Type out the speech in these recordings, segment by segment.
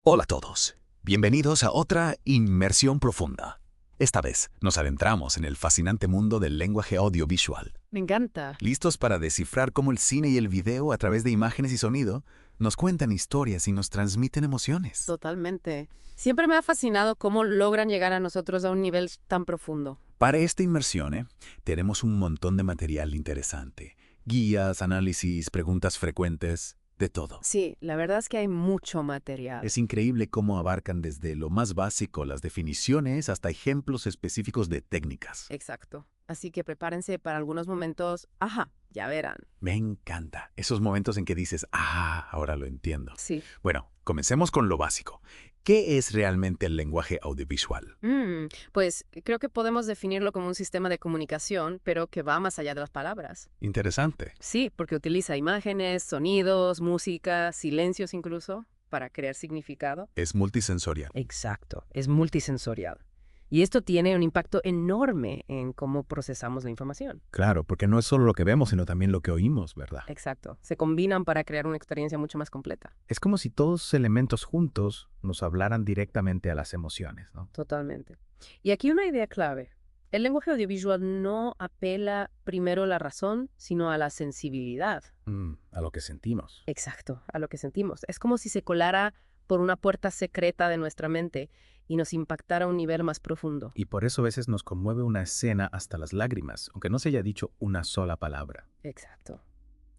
Hola a todos, bienvenidos a otra inmersión profunda. Esta vez nos adentramos en el fascinante mundo del lenguaje audiovisual. Me encanta. ¿Listos para descifrar cómo el cine y el video, a través de imágenes y sonido, nos cuentan historias y nos transmiten emociones? Totalmente. Siempre me ha fascinado cómo logran llegar a nosotros a un nivel tan profundo. Para esta inmersión, tenemos un montón de material interesante. Guías, análisis, preguntas frecuentes, de todo. Sí, la verdad es que hay mucho material. Es increíble cómo abarcan desde lo más básico, las definiciones, hasta ejemplos específicos de técnicas. Exacto. Así que prepárense para algunos momentos. Ajá, ya verán. Me encanta esos momentos en que dices, ahora lo entiendo. Sí. Bueno, comencemos con lo básico. ¿Qué es realmente el lenguaje audiovisual? Pues creo que podemos definirlo como un sistema de comunicación, pero que va más allá de las palabras. Interesante. Sí, porque utiliza imágenes, sonidos, música, silencios incluso, para crear significado. Es multisensorial. Exacto, es multisensorial. Y esto tiene un impacto enorme en cómo procesamos la información. Claro, porque no es solo lo que vemos, sino también lo que oímos, ¿verdad? Exacto, se combinan para crear una experiencia mucho más completa. Es como si todos los elementos juntos nos hablaran directamente a las emociones, ¿no? Totalmente. Y aquí una idea clave. El lenguaje audiovisual no apela primero a la razón, sino a la sensibilidad. A lo que sentimos. Exacto, a lo que sentimos. Es como si se colara por una puerta secreta de nuestra mente y nos impactara a un nivel más profundo. Y por eso a veces nos conmueve una escena hasta las lágrimas, aunque no se haya dicho una sola palabra. Exacto.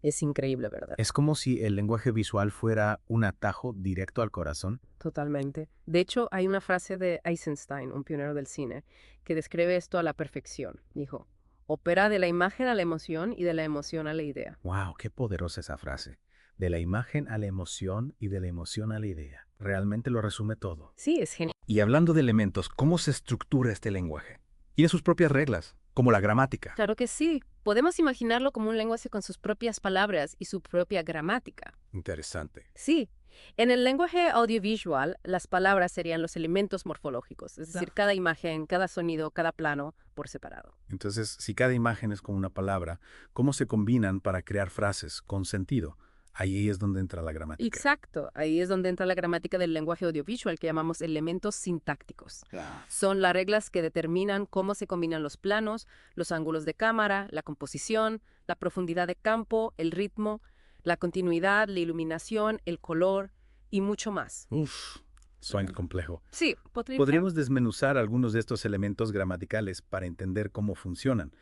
Es increíble, ¿verdad? Es como si el lenguaje visual fuera un atajo directo al corazón. Totalmente. De hecho, hay una frase de Eisenstein, un pionero del cine, que describe esto a la perfección. Dijo, opera de la imagen a la emoción y de la emoción a la idea. ¡Wow! ¡Qué poderosa esa frase! De la imagen a la emoción y de la emoción a la idea. Realmente lo resume todo. Sí, es genial. Y hablando de elementos, ¿cómo se estructura este lenguaje? Tiene sus propias reglas, como la gramática. Claro que sí. Podemos imaginarlo como un lenguaje con sus propias palabras y su propia gramática. Interesante. Sí. En el lenguaje audiovisual, las palabras serían los elementos morfológicos, es decir, cada imagen, cada sonido, cada plano por separado. Entonces, si cada imagen es como una palabra, ¿cómo se combinan para crear frases con sentido? Ahí es donde entra la gramática. Exacto, ahí es donde entra la gramática del lenguaje audiovisual que llamamos elementos sintácticos. Son las reglas que determinan cómo se combinan los planos, los ángulos de cámara, la composición, la profundidad de campo, el ritmo, la continuidad, la iluminación, el color y mucho más. Uf, suena complejo. Sí, Podríamos desmenuzar algunos de estos elementos gramaticales para entender cómo funcionan.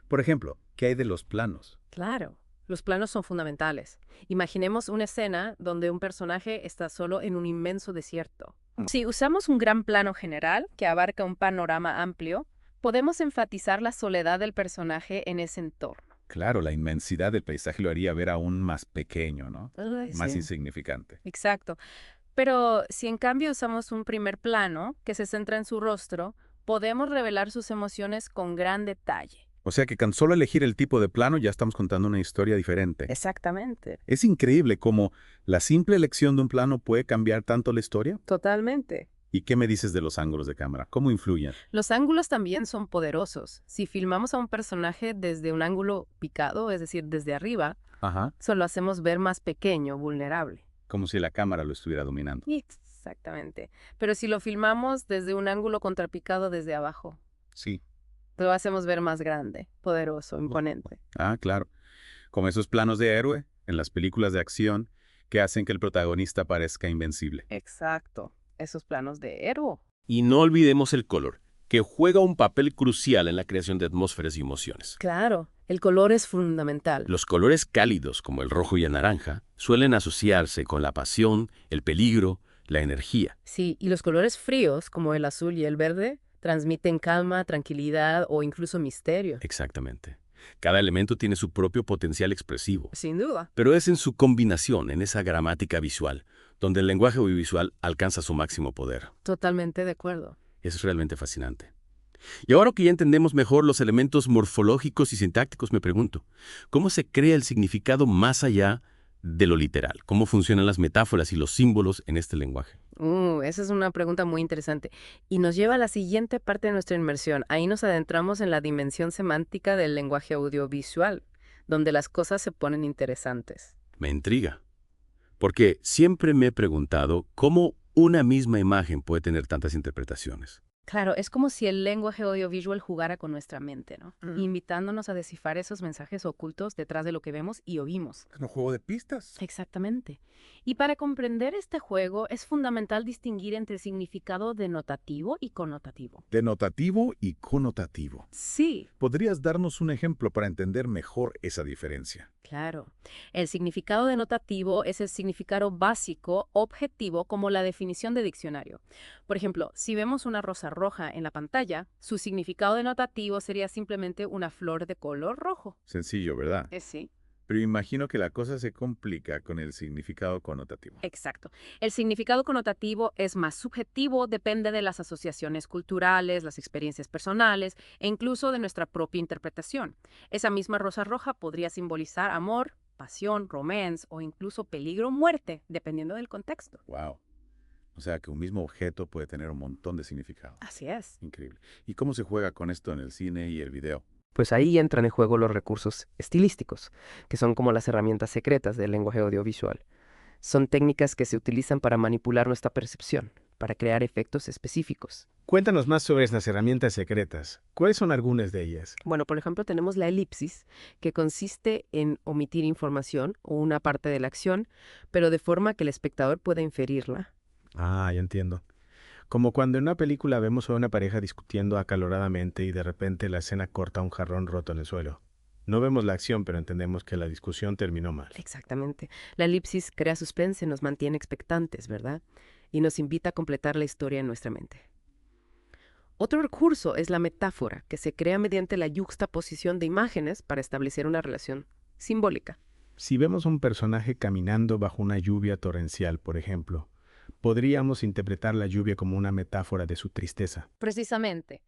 Por ejemplo, ¿qué hay de los planos? Claro, los planos son fundamentales. Imaginemos una escena donde un personaje está solo en un inmenso desierto. Si usamos un gran plano general que abarca un panorama amplio, podemos enfatizar la soledad del personaje en ese entorno. Claro, la inmensidad del paisaje lo haría ver aún más pequeño, ¿no? Más Sí. insignificante. Exacto. Pero si en cambio usamos un primer plano que se centra en su rostro, podemos revelar sus emociones con gran detalle. O sea que con solo elegir el tipo de plano ya estamos contando una historia diferente. Exactamente. Es increíble cómo la simple elección de un plano puede cambiar tanto la historia. Totalmente. ¿Y qué me dices de los ángulos de cámara? ¿Cómo influyen? Los ángulos también son poderosos. Si filmamos a un personaje desde un ángulo picado, es decir, desde arriba, Ajá. solo hacemos ver más pequeño, vulnerable. Como si la cámara lo estuviera dominando. Exactamente. Pero si lo filmamos desde un ángulo contrapicado desde abajo, Sí. lo hacemos ver más grande, poderoso, imponente. Ah, claro. Como esos planos de héroe en las películas de acción que hacen que el protagonista parezca invencible. Exacto. Esos planos de héroe. Y no olvidemos el color, que juega un papel crucial en la creación de atmósferas y emociones. Claro, el color es fundamental. Los colores cálidos, como el rojo y el naranja, suelen asociarse con la pasión, el peligro, la energía. Sí, y los colores fríos, como el azul y el verde, transmiten calma, tranquilidad o incluso misterio. Exactamente. Cada elemento tiene su propio potencial expresivo. Sin duda. Pero es en su combinación, en esa gramática visual, donde el lenguaje audiovisual alcanza su máximo poder. Totalmente de acuerdo. Eso es realmente fascinante. Y ahora que ya entendemos mejor los elementos morfológicos y sintácticos, me pregunto, ¿cómo se crea el significado más allá de lo literal? ¿Cómo funcionan las metáforas y los símbolos en este lenguaje? Esa es una pregunta muy interesante. Y nos lleva a la siguiente parte de nuestra inmersión. Ahí nos adentramos en la dimensión semántica del lenguaje audiovisual, donde las cosas se ponen interesantes. Me intriga. Porque siempre me he preguntado cómo una misma imagen puede tener tantas interpretaciones? Claro, es como si el lenguaje audiovisual jugara con nuestra mente, ¿no? Invitándonos a descifrar esos mensajes ocultos detrás de lo que vemos y oímos. Es un juego de pistas. Exactamente. Y para comprender este juego es fundamental distinguir entre el significado denotativo y connotativo. Denotativo y connotativo. Sí, ¿Podrías darnos un ejemplo para entender mejor esa diferencia? claro. El significado denotativo es el significado básico, objetivo, como la definición de diccionario. Por ejemplo, si vemos una rosa roja en la pantalla, su significado denotativo sería simplemente una flor de color rojo. Sencillo, ¿verdad? Sí. Pero imagino que la cosa se complica con el significado connotativo. Exacto. El significado connotativo es más subjetivo, depende de las asociaciones culturales, las experiencias personales e incluso de nuestra propia interpretación. Esa misma rosa roja podría simbolizar amor, pasión, romance o incluso peligro o muerte, dependiendo del contexto. Wow. O sea que un mismo objeto puede tener un montón de significado. Así es. Increíble. ¿Y cómo se juega con esto en el cine y el video? Pues ahí entran en juego los recursos estilísticos, que son como las herramientas secretas del lenguaje audiovisual. Son técnicas que se utilizan para manipular nuestra percepción, para crear efectos específicos. Cuéntanos más sobre estas herramientas secretas. ¿Cuáles son algunas de ellas? Bueno, por ejemplo, tenemos la elipsis, que consiste en omitir información o una parte de la acción, pero de forma que el espectador pueda inferirla. Ah, ya entiendo. Como cuando en una película vemos a una pareja discutiendo acaloradamente y de repente la escena corta un jarrón roto en el suelo. No vemos la acción, pero entendemos que la discusión terminó mal. Exactamente. La elipsis crea suspense, nos mantiene expectantes, ¿verdad? Y nos invita a completar la historia en nuestra mente. Otro recurso es la metáfora, que se crea mediante la yuxtaposición de imágenes para establecer una relación simbólica. Si vemos a un personaje caminando bajo una lluvia torrencial, por ejemplo, podríamos interpretar la lluvia como una metáfora de su tristeza. Precisamente.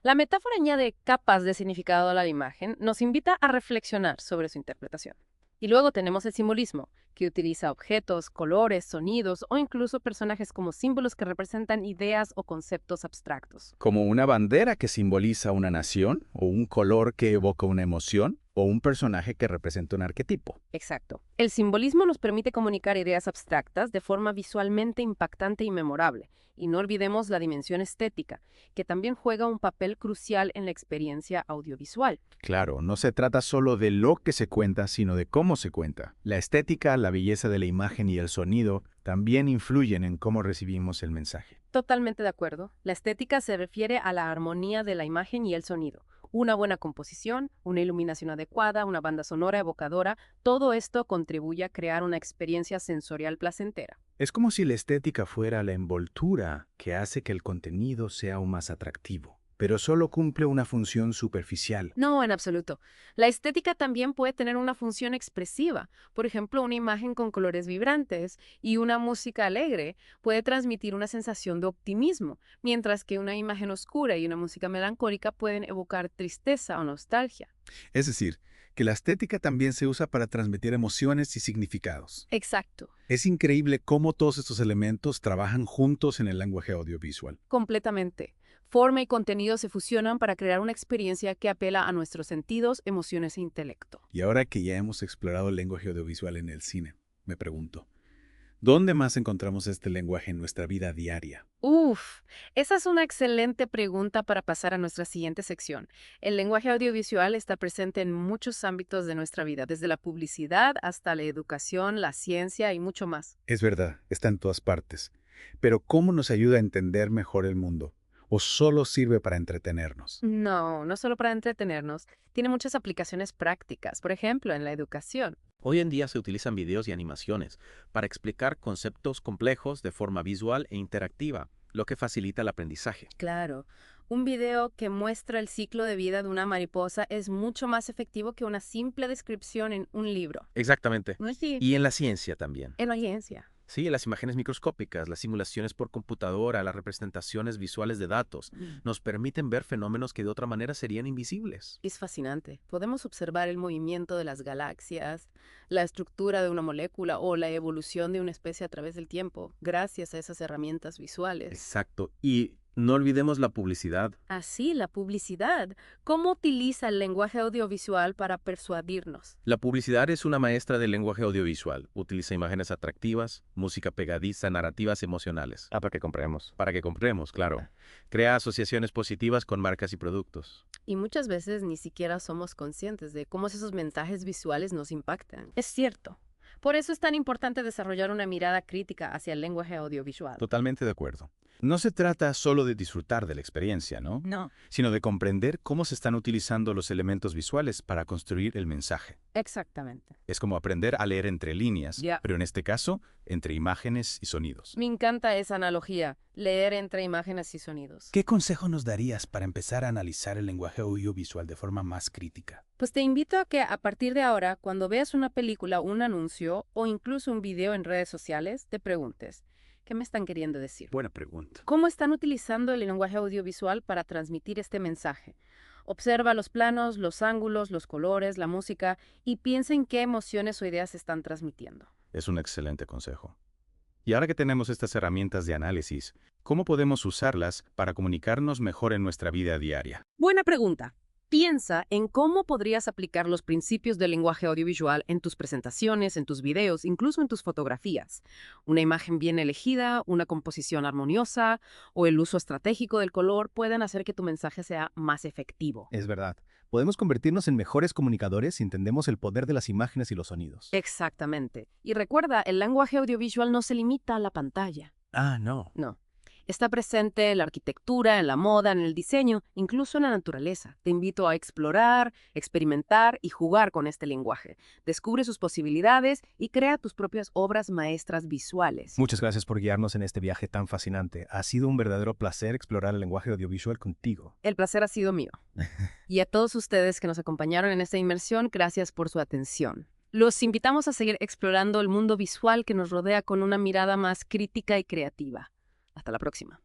La metáfora añade capas de significado a la imagen, nos invita a reflexionar sobre su interpretación. Y luego tenemos el simbolismo, que utiliza objetos, colores, sonidos o incluso personajes como símbolos que representan ideas o conceptos abstractos. Como una bandera que simboliza una nación, o un color que evoca una emoción, o un personaje que representa un arquetipo. Exacto. El simbolismo nos permite comunicar ideas abstractas de forma visualmente impactante y memorable. Y no olvidemos la dimensión estética, que también juega un papel crucial en la experiencia audiovisual. Claro, no se trata solo de lo que se cuenta, sino de cómo se cuenta. La estética, la belleza de la imagen y el sonido también influyen en cómo recibimos el mensaje. Totalmente de acuerdo. La estética se refiere a la armonía de la imagen y el sonido. Una buena composición, una iluminación adecuada, una banda sonora evocadora, todo esto contribuye a crear una experiencia sensorial placentera. Es como si la estética fuera la envoltura que hace que el contenido sea aún más atractivo, pero solo cumple una función superficial. No, en absoluto. La estética también puede tener una función expresiva. Por ejemplo, una imagen con colores vibrantes y una música alegre puede transmitir una sensación de optimismo, mientras que una imagen oscura y una música melancólica pueden evocar tristeza o nostalgia. Es decir, que la estética también se usa para transmitir emociones y significados. Exacto. Es increíble cómo todos estos elementos trabajan juntos en el lenguaje audiovisual. Completamente. Forma y contenido se fusionan para crear una experiencia que apela a nuestros sentidos, emociones e intelecto. Y ahora que ya hemos explorado el lenguaje audiovisual en el cine, me pregunto, ¿dónde más encontramos este lenguaje en nuestra vida diaria? Esa es una excelente pregunta para pasar a nuestra siguiente sección. El lenguaje audiovisual está presente en muchos ámbitos de nuestra vida, desde la publicidad hasta la educación, la ciencia y mucho más. Es verdad, está en todas partes. Pero ¿cómo nos ayuda a entender mejor el mundo? ¿O solo sirve para entretenernos? No, no solo para entretenernos. Tiene muchas aplicaciones prácticas, por ejemplo, en la educación. Hoy en día se utilizan videos y animaciones para explicar conceptos complejos de forma visual e interactiva, lo que facilita el aprendizaje. Claro, un video que muestra el ciclo de vida de una mariposa es mucho más efectivo que una simple descripción en un libro. Exactamente. Sí. Y en la ciencia también. En la ciencia. Sí, las imágenes microscópicas, las simulaciones por computadora, las representaciones visuales de datos, nos permiten ver fenómenos que de otra manera serían invisibles. Es fascinante. Podemos observar el movimiento de las galaxias, la estructura de una molécula o la evolución de una especie a través del tiempo, gracias a esas herramientas visuales. Exacto. Y No olvidemos la publicidad. Así, la publicidad. ¿Cómo utiliza el lenguaje audiovisual para persuadirnos? La publicidad es una maestra del lenguaje audiovisual. Utiliza imágenes atractivas, música pegadiza, narrativas emocionales. Para que compremos. Para que compremos, claro. Crea asociaciones positivas con marcas y productos. Y muchas veces ni siquiera somos conscientes de cómo esos mensajes visuales nos impactan. Es cierto. Por eso es tan importante desarrollar una mirada crítica hacia el lenguaje audiovisual. Totalmente de acuerdo. No se trata solo de disfrutar de la experiencia, ¿no? No. Sino de comprender cómo se están utilizando los elementos visuales para construir el mensaje. Exactamente. Es como aprender a leer entre líneas, Ya. pero en este caso, entre imágenes y sonidos. Me encanta esa analogía, leer entre imágenes y sonidos. ¿Qué consejo nos darías para empezar a analizar el lenguaje audiovisual de forma más crítica? Pues te invito a que a partir de ahora, cuando veas una película, un anuncio o incluso un video en redes sociales, te preguntes, ¿qué me están queriendo decir? Buena pregunta. ¿Cómo están utilizando el lenguaje audiovisual para transmitir este mensaje? Observa los planos, los ángulos, los colores, la música y piensa en qué emociones o ideas están transmitiendo. Es un excelente consejo. Y ahora que tenemos estas herramientas de análisis, ¿cómo podemos usarlas para comunicarnos mejor en nuestra vida diaria? Buena pregunta. Piensa en cómo podrías aplicar los principios del lenguaje audiovisual en tus presentaciones, en tus videos, incluso en tus fotografías. Una imagen bien elegida, una composición armoniosa o el uso estratégico del color pueden hacer que tu mensaje sea más efectivo. Es verdad. Podemos convertirnos en mejores comunicadores si entendemos el poder de las imágenes y los sonidos. Exactamente. Y recuerda, el lenguaje audiovisual no se limita a la pantalla. Ah, no. No. Está presente en la arquitectura, en la moda, en el diseño, incluso en la naturaleza. Te invito a explorar, experimentar y jugar con este lenguaje. Descubre sus posibilidades y crea tus propias obras maestras visuales. Muchas gracias por guiarnos en este viaje tan fascinante. Ha sido un verdadero placer explorar el lenguaje audiovisual contigo. El placer ha sido mío. Y a todos ustedes que nos acompañaron en esta inmersión, gracias por su atención. Los invitamos a seguir explorando el mundo visual que nos rodea con una mirada más crítica y creativa. Hasta la próxima.